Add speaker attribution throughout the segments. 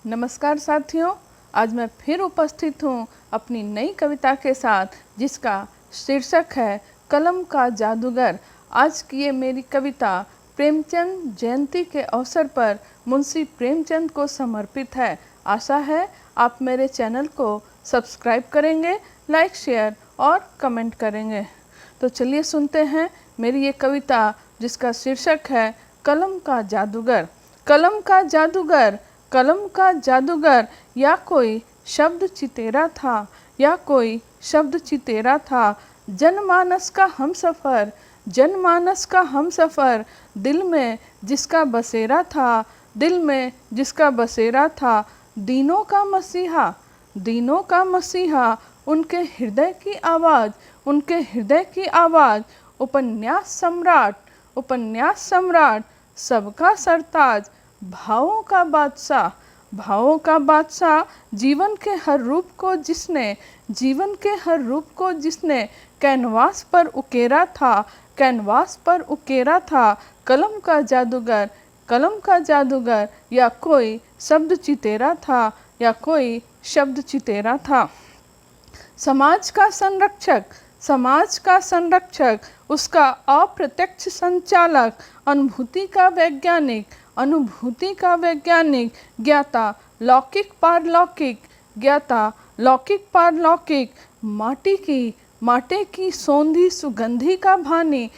Speaker 1: नमस्कार साथियों, आज मैं फिर उपस्थित हूँ अपनी नई कविता के साथ जिसका शीर्षक है कलम का जादूगर। आज की ये मेरी कविता प्रेमचंद जयंती के अवसर पर मुंशी प्रेमचंद को समर्पित है। आशा है आप मेरे चैनल को सब्सक्राइब करेंगे, लाइक, शेयर और कमेंट करेंगे। तो चलिए सुनते हैं मेरी ये कविता जिसका शीर्षक है कलम का जादूगर। कलम का जादूगर, कलम का जादूगर, या कोई शब्द चितेरा था, या कोई शब्द चितेरा था। जनमानस का हमसफ़र, जनमानस का हमसफ़र, दिल में जिसका बसेरा था, दिल में जिसका बसेरा था। दीनों का मसीहा, दीनों का मसीहा, उनके हृदय की आवाज़, उनके हृदय की आवाज़। उपन्यास सम्राट, उपन्यास सम्राट, सबका सरताज, भावों का बादशाह, भावों का बादशाह। जीवन के हर रूप को जिसने, जीवन के हर रूप को जिसने कैनवास पर उकेरा था, कैनवास पर उकेरा था। कलम का जादूगर, कलम का जादूगर, या कोई शब्द चितेरा था, या कोई शब्द चितेरा था। समाज का संरक्षक, समाज का संरक्षक, उसका अप्रत्यक्ष संचालक, अनुभूति का वैज्ञानिक, अनुभूति का वैज्ञानिक। ज्ञाता लौकिक पारलौकिक, ज्ञाता लौकिक पारलौकिक। माटी की सौंधी सुगंधी का भानी,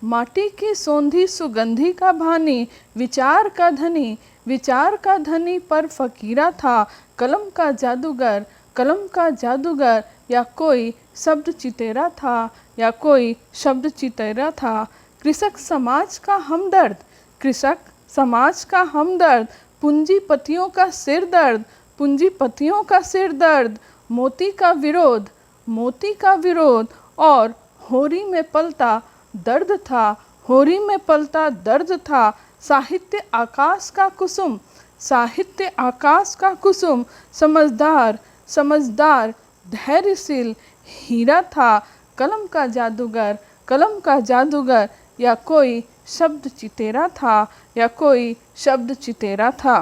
Speaker 1: माटी की सौंधी सुगंधी का भानी। विचार का धनी, विचार का धनी पर फकीरा था। कलम का जादूगर, कलम का जादूगर, या कोई शब्द चितेरा था, या कोई शब्द चितेरा था। कृषक समाज का हमदर्द, कृषक समाज का हमदर्द, पूंजीपतियों का सिरदर्द, पूंजीपतियों का सिरदर्द। मोती का विरोध, मोती का विरोध, और होरी में पलता दर्द था, होरी में पलता दर्द था। साहित्य आकाश का कुसुम, साहित्य आकाश का कुसुम, समझदार, समझदार, धैर्यशील हीरा था। कलम का जादूगर, कलम का जादूगर, या कोई शब्द चितेरा था, या कोई शब्द चितेरा था।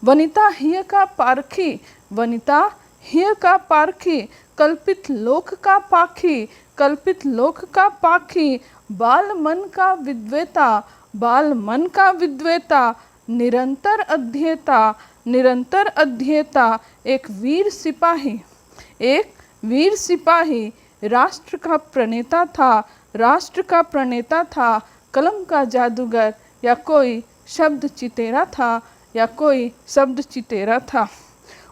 Speaker 1: वनिता हिय का पारखी, वनिता हिय का पारखी, कल्पित लोक का पाखी, कल्पित लोक का पाखी। बाल मन का विद्वेता, बाल मन का विद्वेता, निरंतर अध्येता, निरंतर अध्येता। एक वीर सिपाही, एक वीर सिपाही, राष्ट्र का प्रणेता था, राष्ट्र का प्रणेता था। कलम का जादूगर, या कोई शब्द चितेरा था, या कोई शब्द चितेरा था।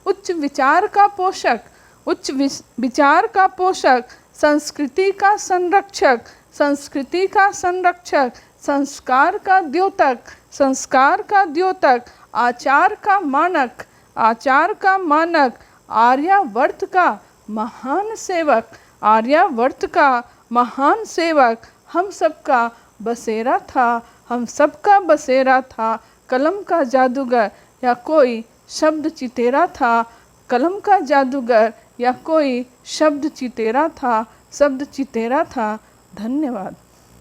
Speaker 1: उच्च विचार का पोषक, उच्च विचार का पोषक, संस्कृति का संरक्षक, संस्कृति का संरक्षक। संस्कार का द्योतक, संस्कार का द्योतक। आचार का मानक, आचार का मानक। आर्यावर्त का महान सेवक, आर्यावर्त का महान सेवक। हम सबका बसेरा था, हम सबका बसेरा था। कलम का जादूगर, या कोई शब्द चितेरा था, कलम का जादूगर, या कोई शब्द चितेरा था, शब्द चितेरा था। धन्यवाद।